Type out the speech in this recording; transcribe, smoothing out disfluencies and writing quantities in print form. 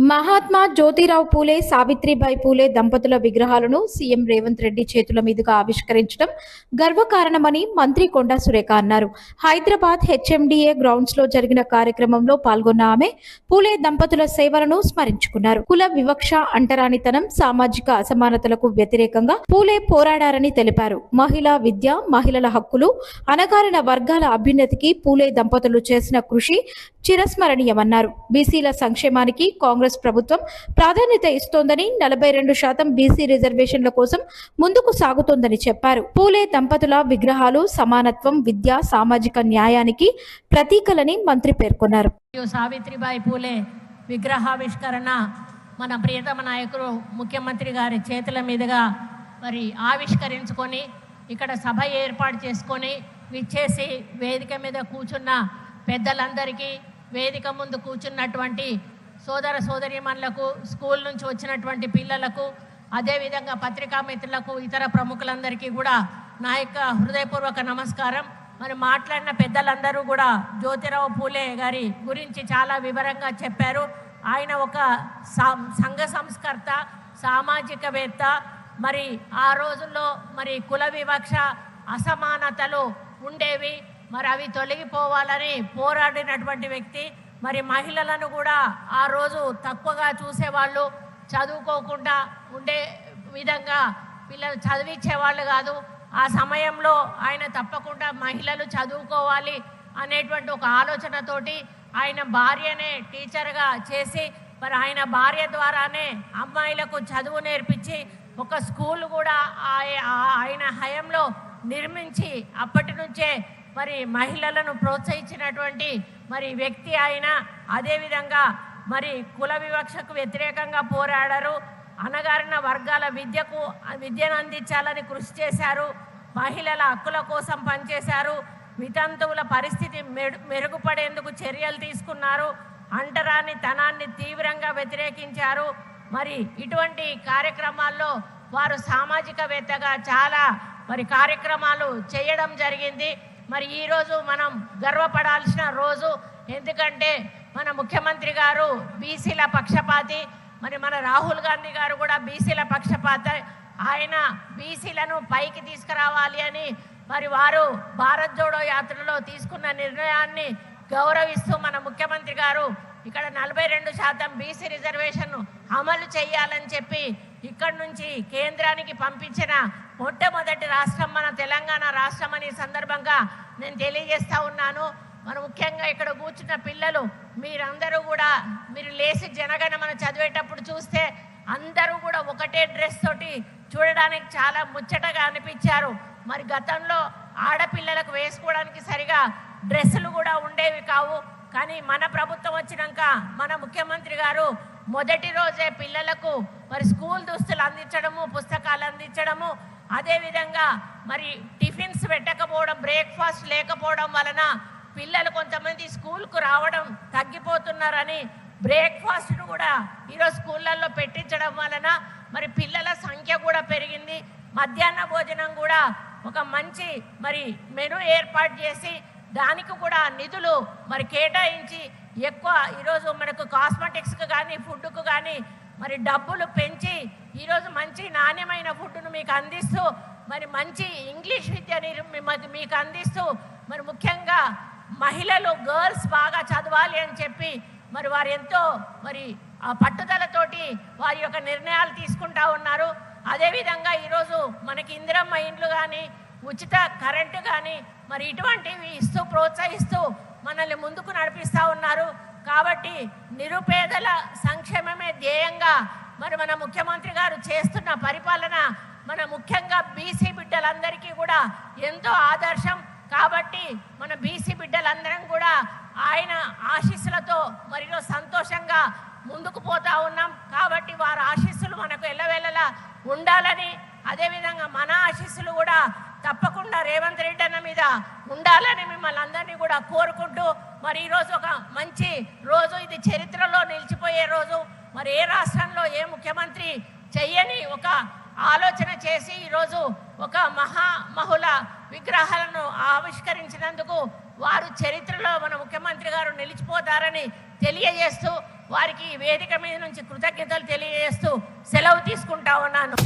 మహాత్మా జ్యోతిరావు పూలే, సావిత్రిబాయి పూలే దంపతుల విగ్రహాలను సీఎం రేవంత్ రెడ్డి చేతుల మీదుగా ఆవిష్కరించడం గర్వకారణమని మంత్రి కొండా సురేఖ అన్నారు. హైదరాబాద్ హెచ్ఎండిఏ గ్రౌండ్స్ లో జరిగిన కార్యక్రమంలో పాల్గొన్న ఆమె పూలే దంపతుల సేవలను స్మరించుకున్నారు. కుల వివక్ష, అంటరానితనం, సామాజిక అసమానతలకు వ్యతిరేకంగా పూలే పోరాడారని తెలిపారు. మహిళా విద్య, మహిళల హక్కులు, అణగారిన వర్గాల అభ్యున్నతికి పూలే దంపతులు చేసిన కృషి చిరస్మరణీయమన్నారు. బీసీల సంక్షేమానికి కాంగ్రెస్ ప్రభుత్వం ప్రాధాన్యత ఇస్తోందని, 42% బీసీ రిజర్వేషన్ల కోసం ముందుకు సాగుతోందని చెప్పారు. పూలే దంపతుల విగ్రహాలు సమానత్వం, విద్య, సామాజిక న్యాయానికి ప్రతీకలని మంత్రి పేర్కొన్నారు. సావిత్రిబాయి పూలే విగ్రహావిష్కరణ మన ప్రియతమ నాయకుడు ముఖ్యమంత్రి గారి చేతుల మీదుగా మరి ఆవిష్కరించుకొని ఇక్కడ సభ ఏర్పాటు చేసుకొని విచ్చేసి వేదిక మీద కూర్చున్న పెద్దలందరికీ, వేదిక ముందు కూర్చున్నటువంటి సోదర సోదరీమణులకు, స్కూల్ నుంచి వచ్చినటువంటి పిల్లలకు, అదేవిధంగా పత్రికా మిత్రులకు, ఇతర ప్రముఖులందరికీ కూడా నా యొక్క హృదయపూర్వక నమస్కారం. మరి మాట్లాడిన పెద్దలందరూ కూడా జ్యోతిరావు పూలే గారి గురించి చాలా వివరంగా చెప్పారు. ఆయన ఒక సంఘ సంస్కర్త, సామాజికవేత్త. మరి ఆ రోజుల్లో మరి కుల వివక్ష, అసమానతలు ఉండేవి, మరి అవి తొలగిపోవాలని పోరాడినటువంటి వ్యక్తి. మరి మహిళలను కూడా ఆ రోజు తక్కువగా చూసేవాళ్ళు, చదువుకోకుండా ఉండే విధంగా పిల్లలు చదివించేవాళ్ళు కాదు. ఆ సమయంలో ఆయన తప్పకుండా మహిళలు చదువుకోవాలి అనేటువంటి ఒక ఆలోచనతోటి ఆయన భార్యనే టీచర్గా చేసి, మరి ఆయన భార్య ద్వారానే అమ్మాయిలకు చదువు నేర్పించి ఒక స్కూల్ కూడా ఆయన హయాంలో నిర్మించి అప్పటి నుంచే మరి మహిళలను ప్రోత్సహించినటువంటి మరి వ్యక్తి ఆయన. అదేవిధంగా మరి కుల వివక్షకు వ్యతిరేకంగా పోరాడారు. అణగారిన వర్గాల విద్యను అందించాలని కృషి చేశారు. మహిళల హక్కుల కోసం పనిచేశారు. వితంతువుల పరిస్థితి మెరుగుపడేందుకు చర్యలు తీసుకున్నారు. అంటరాని తనాన్ని తీవ్రంగా వ్యతిరేకించారు. మరి ఇటువంటి కార్యక్రమాల్లో వారు సామాజికవేత్తగా చాలా మరి కార్యక్రమాలు చేయడం జరిగింది. మరి ఈరోజు మనం గర్వపడాల్సిన రోజు. ఎందుకంటే మన ముఖ్యమంత్రి గారు బీసీల పక్షపాతి, మరి మన రాహుల్ గాంధీ గారు కూడా బీసీల పక్షపాతి. ఆయన బీసీలను పైకి తీసుకురావాలి అని మరి వారు భారత్ జోడో యాత్రలో తీసుకున్న నిర్ణయాన్ని గౌరవిస్తూ మన ముఖ్యమంత్రి గారు ఇక్కడ 42% బీసీ రిజర్వేషన్ అమలు చేయాలని చెప్పి ఇక్కడి నుంచి కేంద్రానికి పంపించిన మొట్టమొదటి రాష్ట్రం మన తెలంగాణ రాష్ట్రం అని సందర్భంగా నేను తెలియజేస్తా ఉన్నాను. మన ముఖ్యంగా ఇక్కడ కూర్చున్న పిల్లలు మీరందరూ కూడా మీరు లేచి జనగణమన చదివేటప్పుడు చూస్తే అందరూ కూడా ఒకటే డ్రెస్ తోటి చూడడానికి చాలా ముచ్చటగా అనిపించారు. మరి గతంలో ఆడపిల్లలకు వేసుకోవడానికి సరిగా డ్రెస్సులు కూడా ఉండేవి కావు. కానీ మన ప్రభుత్వం వచ్చినాక మన ముఖ్యమంత్రి గారు మొదటి రోజే పిల్లలకు మరి స్కూల్ దుస్తులు అందించడము, పుస్తకాలు అందించడము, అదేవిధంగా మరి టిఫిన్స్ పెట్టకపోవడం, బ్రేక్ఫాస్ట్ లేకపోవడం వలన పిల్లలు కొంతమంది స్కూల్కు రావడం తగ్గిపోతున్నారని బ్రేక్ఫాస్ట్ను కూడా ఈరోజు స్కూళ్ళల్లో పెట్టించడం వలన మరి పిల్లల సంఖ్య కూడా పెరిగింది. మధ్యాహ్న భోజనం కూడా ఒక మంచి మరి మెను ఏర్పాటు చేసి దానికి కూడా నిధులు మరి కేటాయించి ఎక్కువ ఈరోజు మనకు కాస్మెటిక్స్కి కానీ ఫుడ్కు కానీ మరి డబ్బులు పెంచి ఈరోజు మంచి నాణ్యమైన ఫుడ్ను మీకు అందిస్తూ మరి మంచి ఇంగ్లీష్ విద్యని మీకు అందిస్తూ మరి ముఖ్యంగా మహిళలు గర్ల్స్ బాగా చదవాలి అని చెప్పి మరి వారు ఎంతో మరి ఆ పట్టుదలతోటి వారి యొక్క నిర్ణయాలు తీసుకుంటా ఉన్నారు. అదేవిధంగా ఈరోజు మనకి ఇందిరమ్మ ఇండ్లు కానీ, ఉచిత కరెంటు కానీ మరి ఇటువంటివి ఇస్తూ ప్రోత్సహిస్తూ మనల్ని ముందుకు నడిపిస్తూ ఉన్నారు. కాబట్టి నిరుపేదల సంక్షేమమే ధ్యేయంగా మరి మన ముఖ్యమంత్రి గారు చేస్తున్న పరిపాలన మన ముఖ్యంగా బీసీ బిడ్డలందరికీ కూడా ఎంతో ఆదర్శం. కాబట్టి మన బీసీ బిడ్డలందరం కూడా ఆయన ఆశీస్సులతో మరిలో సంతోషంగా ముందుకు పోతా ఉన్నాం. కాబట్టి వారి ఆశీస్సులు మనకు ఎల్లవేళలా ఉండాలని, అదేవిధంగా మన ఆశీస్సులు కూడా తప్పకుండా రేవంత్ రెడ్డి అన్న మీద ఉండాలని మిమ్మల్ని అందరినీ కూడా కోరుకుంటూ మరి ఈరోజు ఒక మంచి రోజు, ఇది చరిత్రలో నిలిచిపోయే రోజు. మరి ఏ రాష్ట్రంలో ఏ ముఖ్యమంత్రి చెయ్యని ఒక ఆలోచన చేసి ఈరోజు ఒక మహామహుల విగ్రహాలను ఆవిష్కరించినందుకు వారు చరిత్రలో మన ముఖ్యమంత్రి గారు నిలిచిపోతారని తెలియజేస్తూ వారికి వేదిక మీద నుంచి కృతజ్ఞతలు తెలియజేస్తూ సెలవు తీసుకుంటా ఉన్నాను.